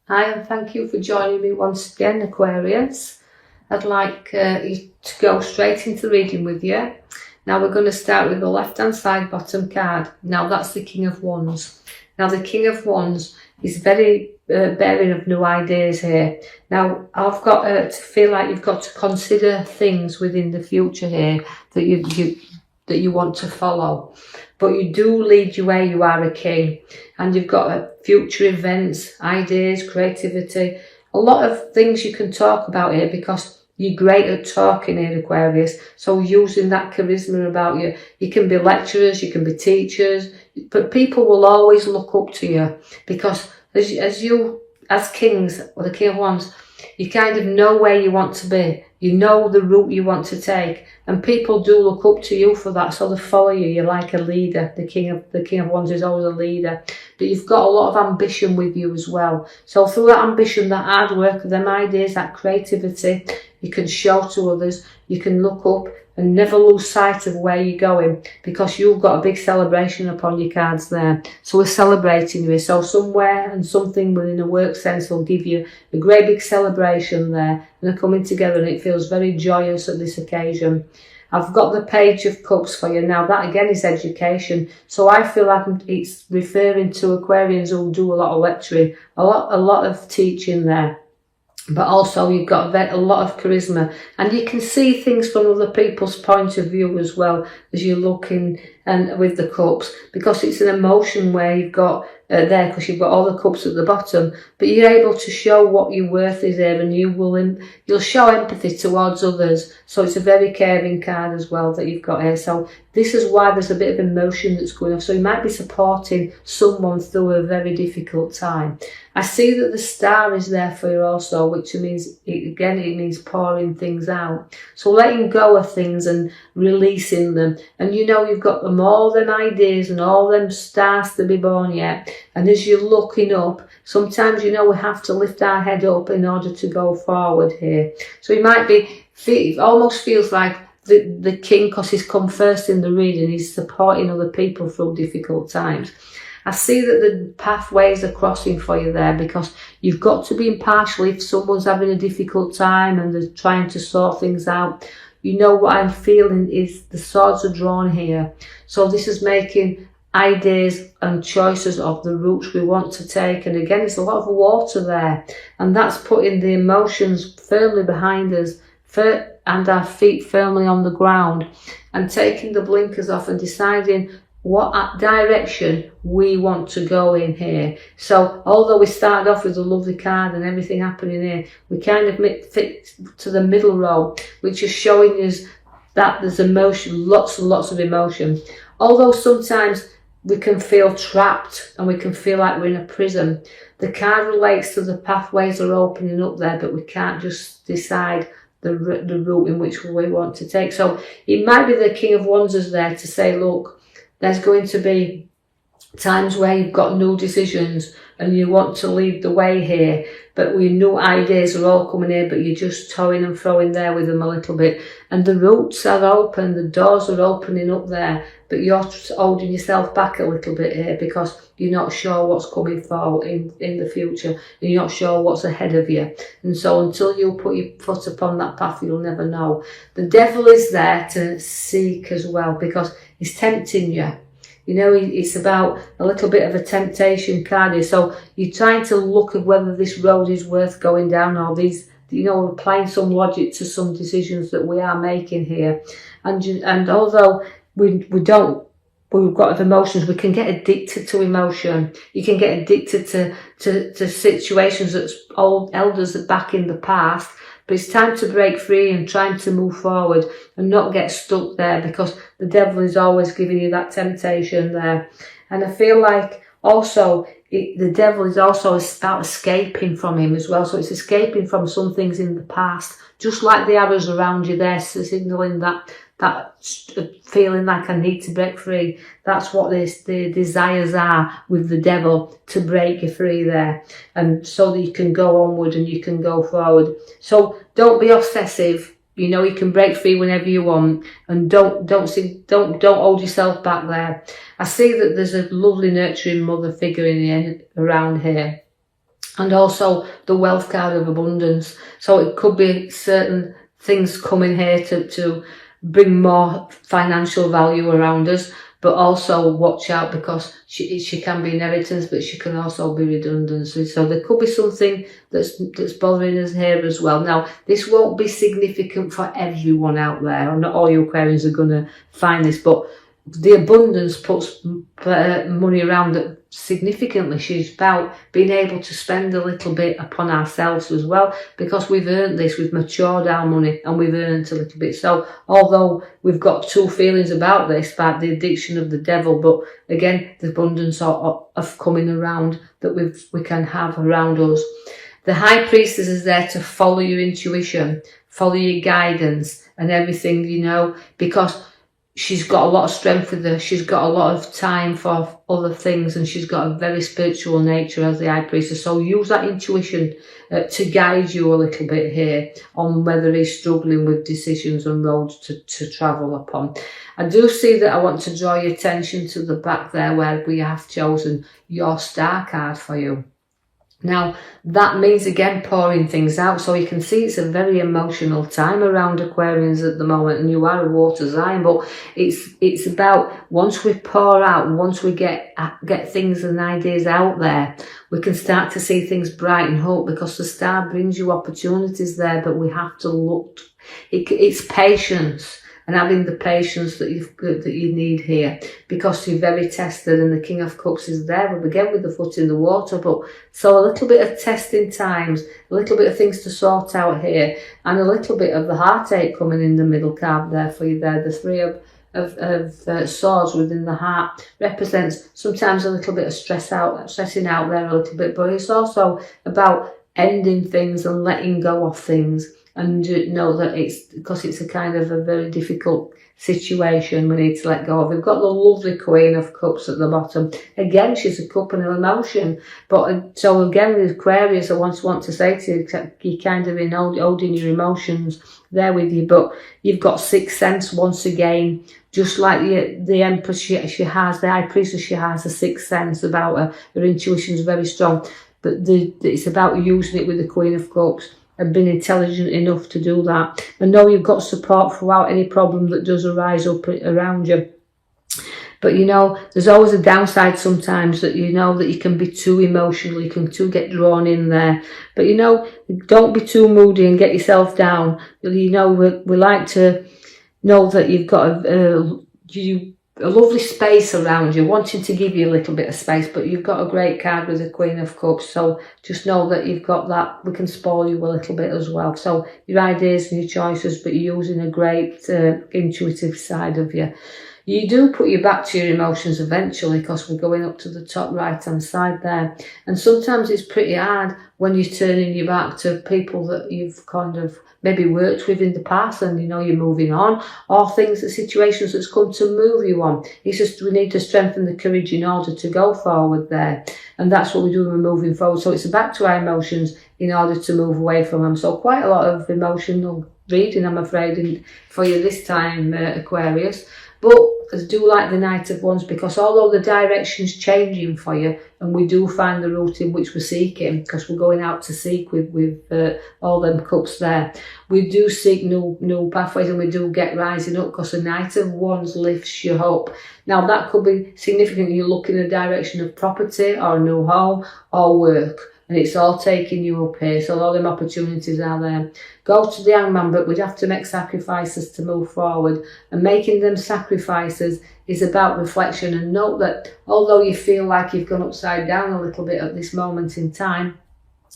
Hi, and thank you for joining me once again, Aquarius. I'd like you to go straight into reading with you. Now we're going to start with the left-hand side bottom card. Now that's the King of Wands. Now the King of Wands is very bearing of new ideas here. Now I've got to feel like you've got to consider things within the future here that you want to follow. But you do lead your way, you are a king, and you've got future events, ideas, creativity, a lot of things you can talk about here because you're great at talking here, Aquarius. So using that charisma about you, you can be lecturers, you can be teachers, but people will always look up to you because as kings, or the King of Wands, you kind of know where you want to be. You know the route you want to take, and people do look up to you for that, so they follow you. You're like a leader. The King of Wands is always a leader, but you've got a lot of ambition with you as well. So through that ambition, that hard work, them ideas, that creativity, you can show to others. You can look up and never lose sight of where you're going because you've got a big celebration upon your cards there. So we're celebrating you. So somewhere and something within a work sense will give you a great big celebration there, and they're coming together, and it feels very joyous at this occasion. I've got the Page of Cups for you. Now that again is education. So I feel like it's referring to Aquarians who do a lot of lecturing, a lot of teaching there. But also you've got a lot of charisma, and you can see things from other people's point of view as well as you're looking and with the cups, because it's an emotion where you've got there, because you've got all the cups at the bottom, but you're able to show what your worth is there, and you'll show empathy towards others. So it's a very caring card as well that you've got here. So this is why there's a bit of emotion that's going off. So you might be supporting someone through a very difficult time. I see that the star is there for you also, which means, it means pouring things out. So letting go of things and releasing them. And you know you've got them all them ideas and all them stars to be born yet. And as you're looking up, sometimes we have to lift our head up in order to go forward here. So you might it almost feels like the king, because he's come first in the reading, he's supporting other people through difficult times. I see that the pathways are crossing for you there, because you've got to be impartial if someone's having a difficult time and they're trying to sort things out. You know what I'm feeling is the swords are drawn here. So this is making ideas and choices of the routes we want to take. And again, it's a lot of water there. And that's putting the emotions firmly behind us and our feet firmly on the ground, and taking the blinkers off and deciding what direction we want to go in here. So although we started off with a lovely card and everything happening here, we kind of fit to the middle row, which is showing us that there's emotion, lots and lots of emotion. Although sometimes we can feel trapped and we can feel like we're in a prison, the card relates to the pathways are opening up there, but we can't just decide the route in which we want to take. So it might be the King of Wands is there to say, look, there's going to be times where you've got new decisions and you want to lead the way here, but with new ideas are all coming in, but you're just toeing and throwing there with them a little bit. And the routes are open, the doors are opening up there, but you're holding yourself back a little bit here because you're not sure what's coming forward in the future, and you're not sure what's ahead of you. And so until you put your foot upon that path, you'll never know. The devil is there to seek as well, because he's tempting you. It's about a little bit of a temptation card here. So you're trying to look at whether this road is worth going down, or these, applying some logic to some decisions that we are making here. And although we've got emotions, we can get addicted to emotion. You can get addicted to situations that old elders are back in the past. But it's time to break free and trying to move forward and not get stuck there, because the devil is always giving you that temptation there. And I feel like also the devil is also about escaping from him as well. So it's escaping from some things in the past, just like the arrows around you there, signaling that feeling like I need to break free. That's what the desires are with the devil, to break you free there, and so that you can go onward and you can go forward. So don't be obsessive. You can break free whenever you want, and don't hold yourself back there. I see that there's a lovely nurturing mother figure around here. and also the wealth card of abundance. So it could be certain things coming here to bring more financial value around us, but also watch out because she can be inheritance, but she can also be redundancy. So there could be something that's bothering us here as well. Now, this won't be significant for everyone out there. Not all you Aquarians are going to find this, but the abundance puts money around it significantly. She's about being able to spend a little bit upon ourselves as well, because we've earned this, we've matured our money and we've earned a little bit. So although we've got two feelings about this, about the addiction of the devil, but again, the abundance of coming around that we can have around us. The High Priestess is there to follow your intuition, follow your guidance and everything, you know, because she's got a lot of strength with her. She's got a lot of time for other things, and she's got a very spiritual nature as the High Priestess. So use that intuition to guide you a little bit here on whether he's struggling with decisions and roads to travel upon. I do see that I want to draw your attention to the back there where we have chosen your star card for you. Now, that means, again, pouring things out. So you can see it's a very emotional time around Aquarians at the moment, and you are a water sign, but it's about once we pour out, once we get things and ideas out there, we can start to see things brighten up, because the star brings you opportunities there, but we have to look. It's patience. And having the patience that you need here, because you're very tested, and the King of Cups is there. We'll begin with the foot in the water, but so a little bit of testing times, a little bit of things to sort out here, and a little bit of the heartache coming in the middle card there for you there. The Three of Swords within the heart represents sometimes a little bit of stressing out there a little bit, but it's also about ending things and letting go of things. And know that it's because it's a kind of a very difficult situation we need to let go of. We've got the lovely Queen of Cups at the bottom. Again, she's a cup and an emotion. But so again, with Aquarius, I want to say to you, you're kind of holding your emotions there with you. But you've got sixth sense once again, just like the Empress she has, the High Priestess, she has a sixth sense about her. Her intuition is very strong. But it's about using it with the Queen of Cups and been intelligent enough to do that, and know you've got support throughout any problem that does arise up around you. But you know, there's always a downside sometimes, that you know that you can be too emotional, you can too get drawn in there. But you know, don't be too moody and get yourself down. You know, we like to know that you've got a lovely space around you, wanting to give you a little bit of space, but you've got a great card with the Queen of Cups, so just know that you've got that. We can spoil you a little bit as well. So your ideas and your choices, but you're using a great intuitive side of you. You do put your back to your emotions eventually, because we're going up to the top right hand side there, and sometimes it's pretty hard when you're turning your back to people that you've kind of maybe worked with in the past, and you know you're moving on, or situations that's come to move you on. It's just we need to strengthen the courage in order to go forward there, and that's what we do when we're moving forward. So it's back to our emotions in order to move away from them. So quite a lot of emotional reading, I'm afraid, for you this time, Aquarius. But I do like the Knight of Wands, because although the direction's changing for you, and we do find the route in which we're seeking, because we're going out to seek with all them cups there, we do seek new pathways, and we do get rising up, because the Knight of Wands lifts you up. Now that could be significant. You look in the direction of property or a new home or work, and it's all taking you up here. So all them opportunities are there. Go to the Hangman, but we'd have to make sacrifices to move forward. And making them sacrifices is about reflection. And note that although you feel like you've gone upside down a little bit at this moment in time,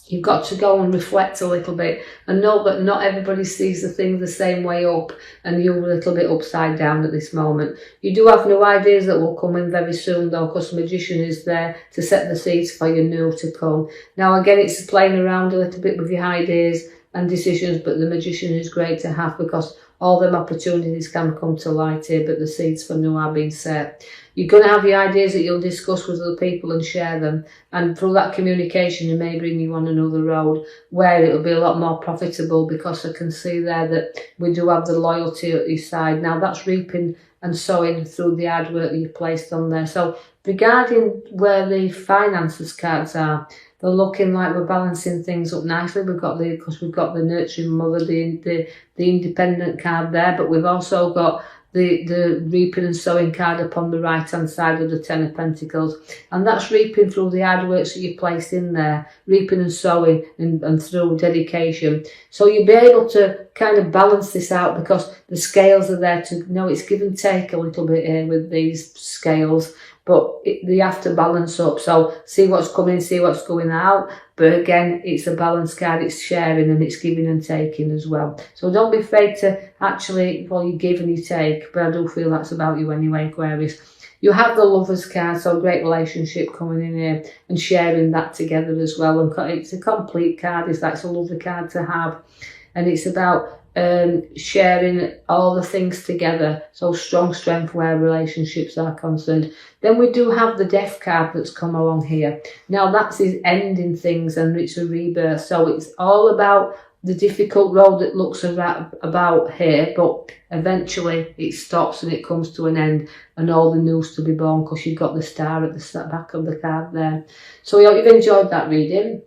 you've got to go and reflect a little bit, and know that not everybody sees the thing the same way up, and you're a little bit upside down at this moment. You do have new ideas that will come in very soon though, because the Magician is there to set the seeds for your new to come. Now again, it's playing around a little bit with your ideas and decisions, but the Magician is great to have, because all them opportunities can come to light here, but the seeds for new are being set. You're going to have your ideas that you'll discuss with other people and share them, and through that communication it may bring you on another road where it'll be a lot more profitable, because I can see there that we do have the loyalty at your side. Now that's reaping and sowing through the hard work that you've placed on there. So regarding where the finances cards are, they're looking like we're balancing things up nicely. Because we've got the nurturing mother, the independent card there, but we've also got the reaping and sowing card up on the right hand side of the Ten of Pentacles, and that's reaping through the hard work that you place in there, reaping and sowing, and through dedication. So you'll be able to kind of balance this out, because the scales are there to it's give and take a little bit here with these scales, but they have to balance up. So see what's coming, see what's going out. But again, it's a balance card, it's sharing and it's giving and taking as well. So don't be afraid to actually, you give and you take, but I do feel that's about you anyway, Aquarius. You have the Lovers card, so great relationship coming in here and sharing that together as well. And it's a complete card, it's a lovely card to have. And it's about sharing all the things together, so strong strength where relationships are concerned. Then we do have the Death card that's come along here. Now that's his ending things, and it's a rebirth, so it's all about the difficult road that looks about here, but eventually it stops and it comes to an end, and all the news to be born, because you've got the star at the back of the card there. So I hope you've enjoyed that reading,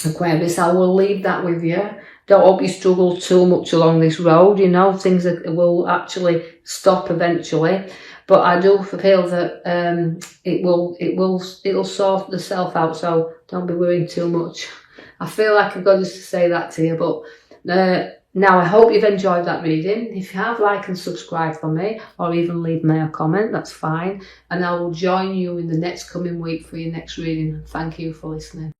Aquarius. I will leave that with you. Don't hope you struggle too much along this road. Things will actually stop eventually, but I do feel that it'll sort itself out. So don't be worrying too much. I feel like I've got to say that to you, but now I hope you've enjoyed that reading. If you have, like and subscribe for me, or even leave me a comment, that's fine. And I will join you in the next coming week for your next reading. Thank you for listening.